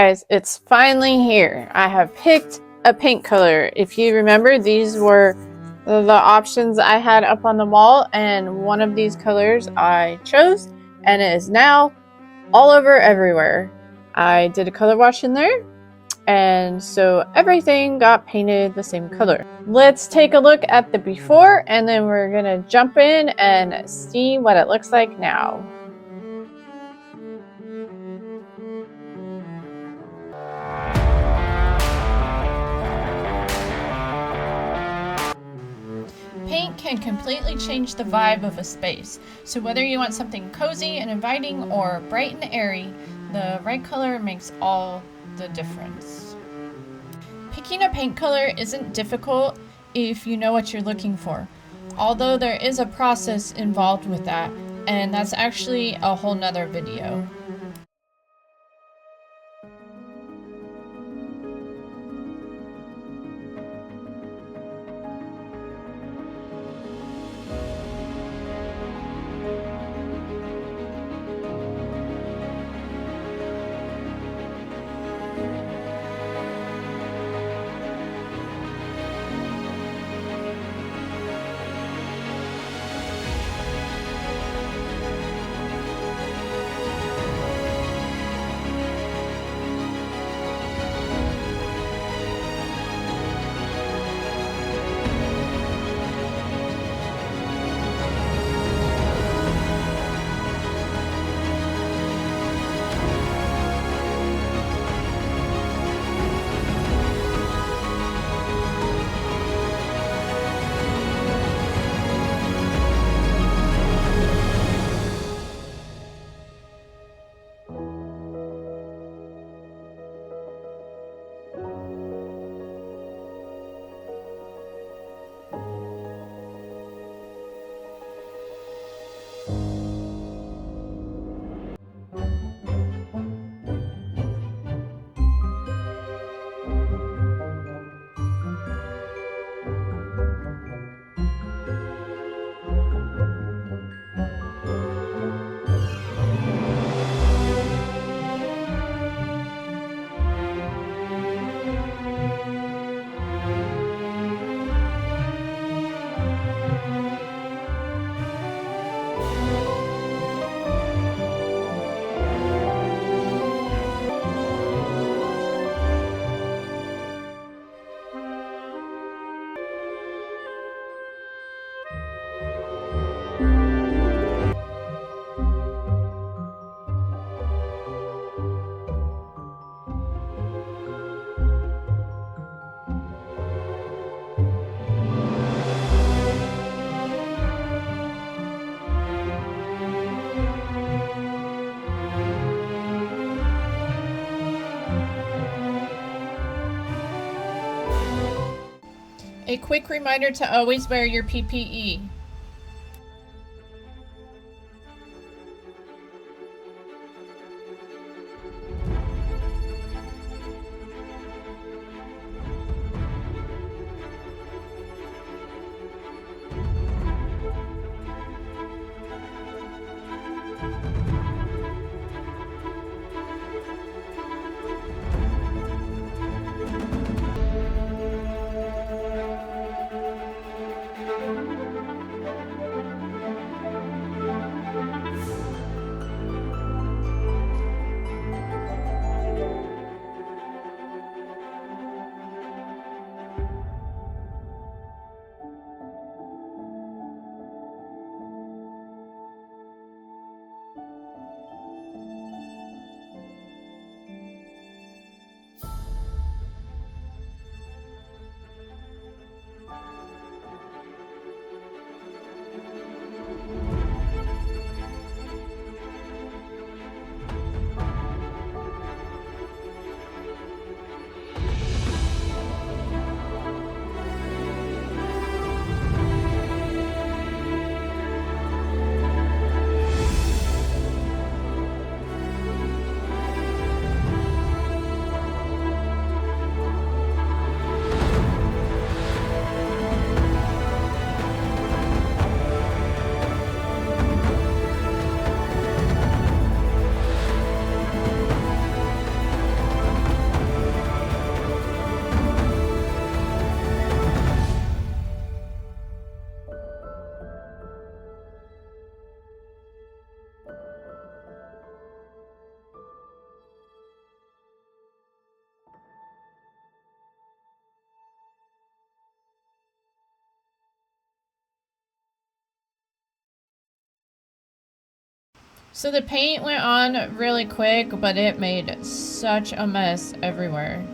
guys, it's finally here. I have picked a paint color. If you remember, these were the options I had up on the wall, and one of these colors I chose, and it is now all over everywhere. I did a color wash in there, and so everything got painted the same color. Let's take a look at the before, and then we're gonna jump in and see what it looks like now. Paint can completely change the vibe of a space, so whether you want something cozy and inviting or bright and airy, the right color makes all the difference. Picking a paint color isn't difficult if you know what you're looking for, although there is a process involved with that, and that's actually a whole nother video. A quick reminder to always wear your PPE. So the paint went on really quick, but it made such a mess everywhere.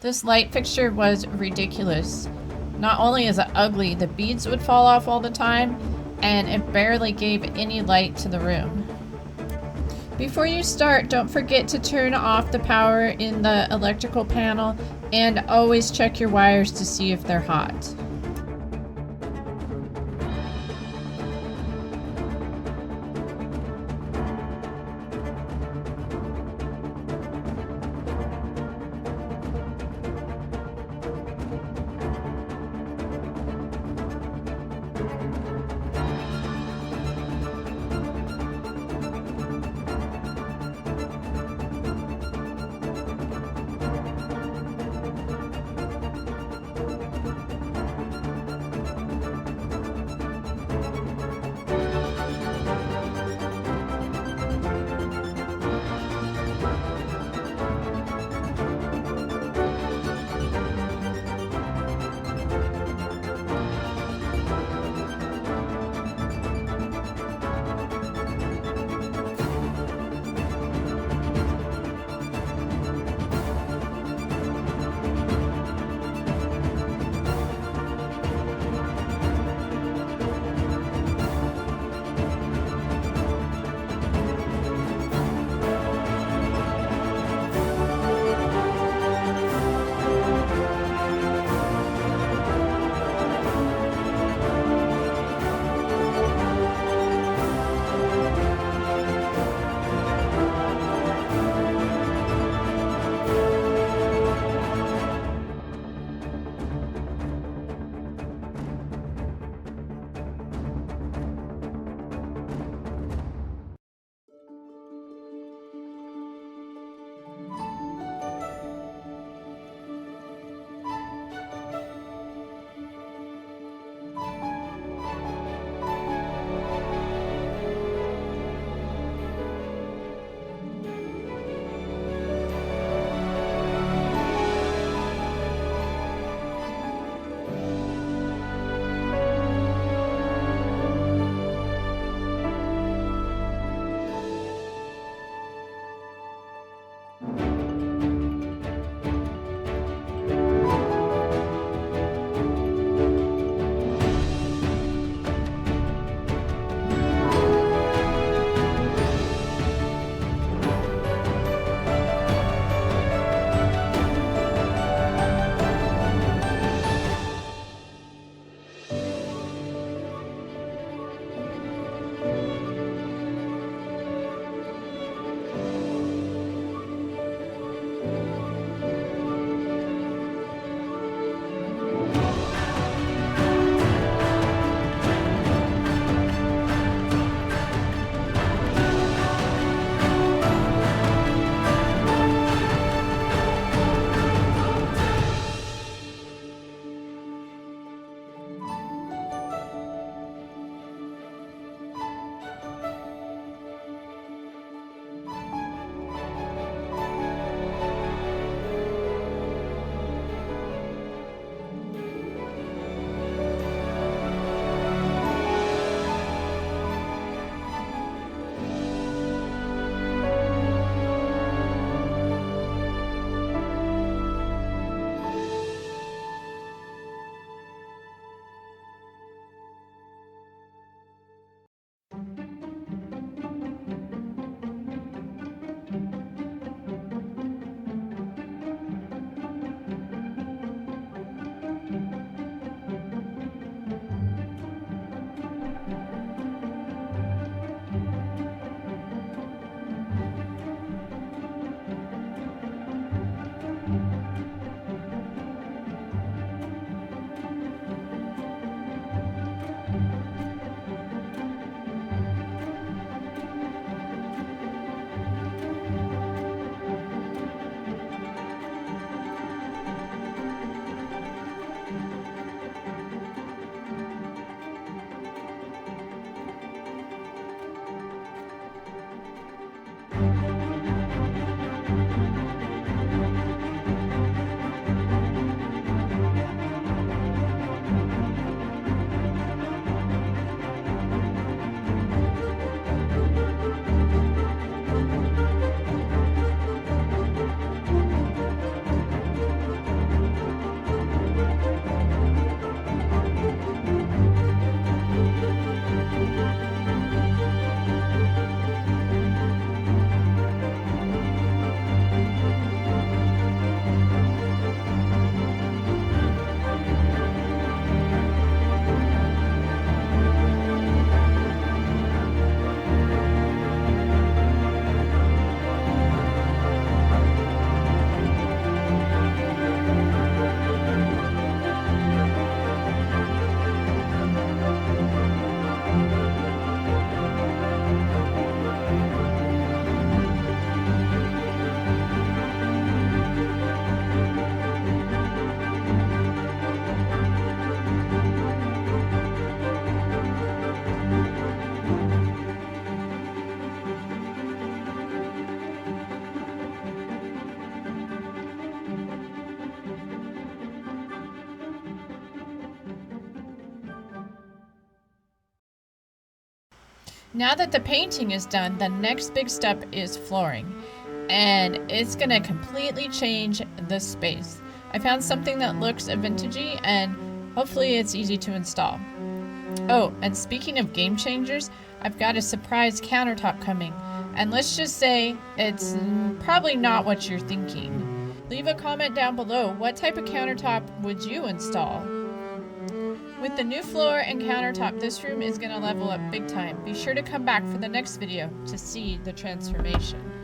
This light fixture was ridiculous. Not only is it ugly, the beads would fall off all the time, and it barely gave any light to the room. Before you start, don't forget to turn off the power in the electrical panel and always check your wires to see if they're hot. Now that the painting is done, the next big step is flooring. And it's gonna completely change the space. I found something that looks vintagey and hopefully it's easy to install. Oh, and speaking of game changers, I've got a surprise countertop coming. And let's just say it's probably not what you're thinking. Leave a comment down below. What type of countertop would you install? With the new floor and countertop, this room is going to level up big time. Be sure to come back for the next video to see the transformation.